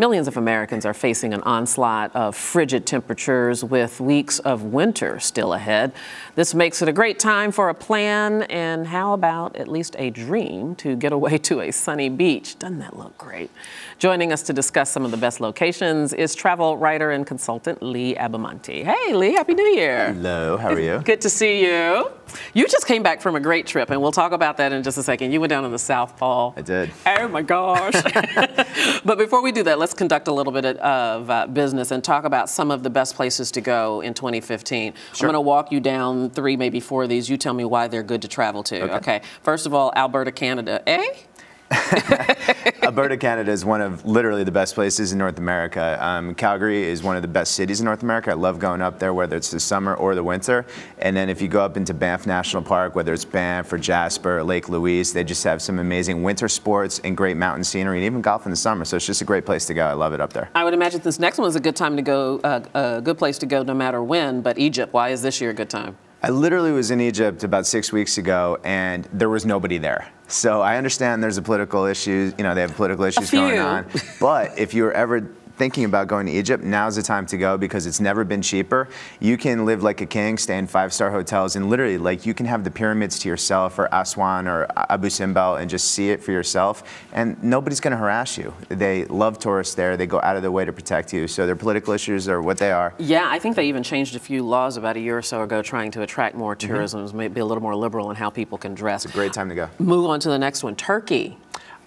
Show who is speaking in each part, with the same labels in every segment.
Speaker 1: Millions of Americans are facing an onslaught of frigid temperatures with weeks of winter still ahead. This makes it a great time for a plan, and how about at least a dream to get away to a sunny beach? Doesn't that look great? Joining us to discuss some of the best locations is travel writer and consultant Lee Abbamonte. Hey Lee, Happy New Year.
Speaker 2: Hello, how are you?
Speaker 1: Good to see you. You just came back from a great trip, and we'll talk about that in just a second. You went down to the South Pole.
Speaker 2: I did.
Speaker 1: Oh my gosh. But before we do that, let's conduct a little bit of business and talk about some of the best places to go in 2015. Sure. I'm going to walk you down 3, maybe 4 of these. You tell me why they're good to travel to. Okay. First of all, Alberta, Canada.
Speaker 2: Alberta, Canada is one of literally the best places in North America. Calgary is one of the best cities in North America. I love going up there, whether it's the summer or the winter. And then if you go up into Banff National Park, whether it's Banff or Jasper or Lake Louise, they just have some amazing winter sports and great mountain scenery, and even golf in the summer. So it's just a great place to go. I love it up there.
Speaker 1: I would imagine this next one is a good time to go, a good place to go no matter when. But Egypt, why is this year a good time?
Speaker 2: I literally was in Egypt about 6 weeks ago, and there was nobody there. So I understand there's a political issue, you know, they have political issues going on. But if you were ever thinking about going to Egypt, now's the time to go because it's never been cheaper. You can live like a king, stay in 5-star hotels, and literally, like, you can have the pyramids to yourself, or Aswan or Abu Simbel, and just see it for yourself. And nobody's going to harass you. They love tourists there. They go out of their way to protect you. So their political issues are what they are.
Speaker 1: Yeah, I think they even changed a few laws about a year or so ago trying to attract more tourism, maybe a little more liberal in how people can dress.
Speaker 2: It's a great time to go.
Speaker 1: Move on to the next one, Turkey.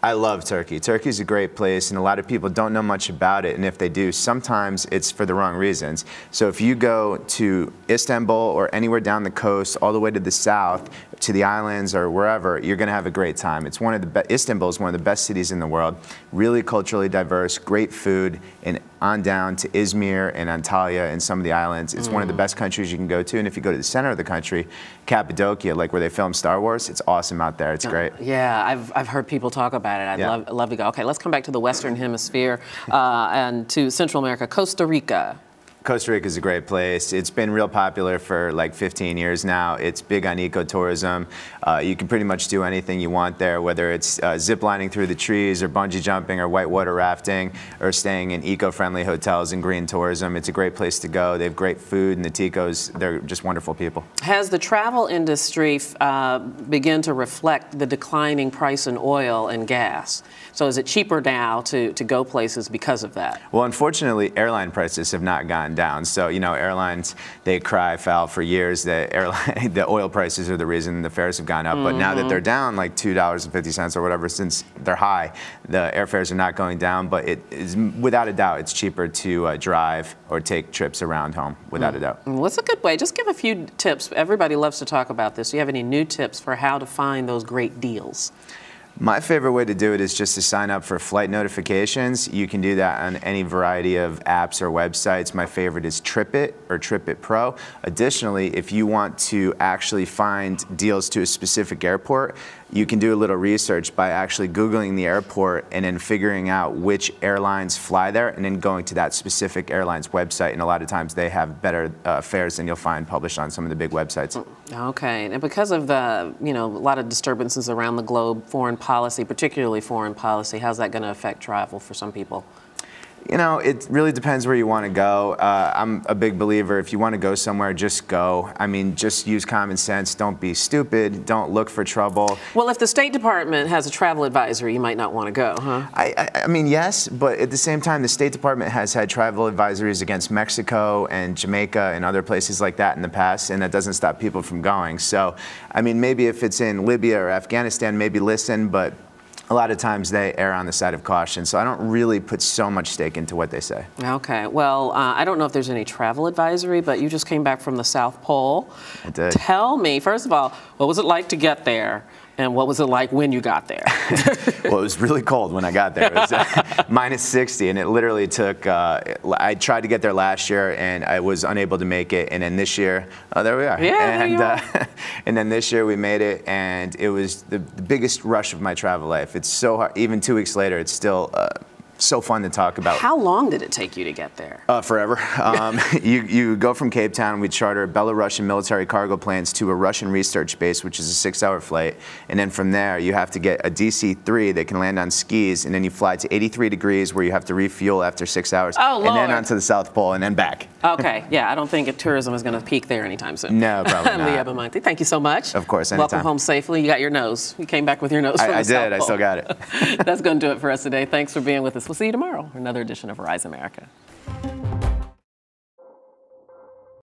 Speaker 2: I love Turkey. Turkey's a great place, and a lot of people don't know much about it, and if they do, sometimes it's for the wrong reasons. So if you go to Istanbul or anywhere down the coast, all the way to the south, to the islands or wherever, you're going to have a great time. It's one of the Istanbul is one of the best cities in the world, really culturally diverse, great food, and on down to Izmir and Antalya and some of the islands. It's one of the best countries you can go to, and if you go to the center of the country, Cappadocia, like where they filmed Star Wars, it's awesome out there. It's great.
Speaker 1: Yeah, I've heard people talk about it. I'd love to go. Okay, let's come back to the Western Hemisphere and to Central America, Costa Rica.
Speaker 2: Costa Rica is a great place. It's been real popular for like 15 years now. It's big on ecotourism. You can pretty much do anything you want there, whether it's zip lining through the trees or bungee jumping or whitewater rafting or staying in eco-friendly hotels and green tourism. It's a great place to go. They have great food, and the Ticos, they're just wonderful people. Has
Speaker 1: the travel industry begun to reflect the declining price in oil and gas? So is it cheaper now to go places because of that?
Speaker 2: Well, unfortunately, airline prices have not gone down. So, you know, airlines, they cry foul for years that the oil prices are the reason the fares have gone up. But now that they're down like $2.50 or whatever, since they're high, the airfares are not going down. But it is, without a doubt, it's cheaper to drive or take trips around home, without a doubt.
Speaker 1: What's a good way? Just give a few tips. Everybody loves to talk about this. Do you have any new tips for how to find those great deals?
Speaker 2: My favorite way to do it is just to sign up for flight notifications. You can do that on any variety of apps or websites. My favorite is TripIt or TripIt Pro. Additionally, if you want to actually find deals to a specific airport, you can do a little research by actually Googling the airport and then figuring out which airlines fly there and then going to that specific airline's website. And a lot of times they have better fares than you'll find published on some of the big websites.
Speaker 1: Okay, and because of the, you know, a lot of disturbances around the globe, foreign policy, particularly foreign policy, how's that going to affect travel for some people?
Speaker 2: You know, it really depends where you want to go. I'm a big believer, if you want to go somewhere, just go. I mean, just use common sense. Don't be stupid. Don't look for trouble.
Speaker 1: Well, if the State Department has a travel advisory, you might not want to go, huh?
Speaker 2: I mean, yes, but at the same time, the State Department has had travel advisories against Mexico and Jamaica and other places like that in the past, and that doesn't stop people from going. So, I mean, maybe if it's in Libya or Afghanistan, maybe listen, but a lot of times they err on the side of caution, so I don't really put so much stake into what they say.
Speaker 1: Okay, well, I don't know if there's any travel advisory, but you just came back from the South Pole.
Speaker 2: I did.
Speaker 1: Tell me, first of all, what was it like to get there? And what was it like when you got there?
Speaker 2: Well, it was really cold when I got there. It was minus 60, and it literally took, I tried to get there last year, and I was unable to make it. And then this year, oh, there we are.
Speaker 1: Yeah, there you are.
Speaker 2: And then this year we made it, and it was the biggest rush of my travel life. It's so hard. Even 2 weeks later, it's still so fun to talk about.
Speaker 1: How long did it take you to get there?
Speaker 2: Forever. You go from Cape Town, we charter Belarusian military cargo planes to a Russian research base, which is a 6-hour flight. And then from there, you have to get a DC-3 that can land on skis, and then you fly to 83 degrees where you have to refuel after 6 hours.
Speaker 1: Oh, Lord.
Speaker 2: And then onto the South Pole and then back.
Speaker 1: Okay, yeah, I don't think tourism is going to peak there anytime soon.
Speaker 2: No, probably not.
Speaker 1: Lee Abbamonte, thank you so much.
Speaker 2: Of course, anytime.
Speaker 1: Welcome home safely. You got your nose. You came back with your nose from the South
Speaker 2: I did.
Speaker 1: Pole.
Speaker 2: I still got it.
Speaker 1: That's going to do it for us today. Thanks for being with us. We'll see you tomorrow for another edition of Rise America.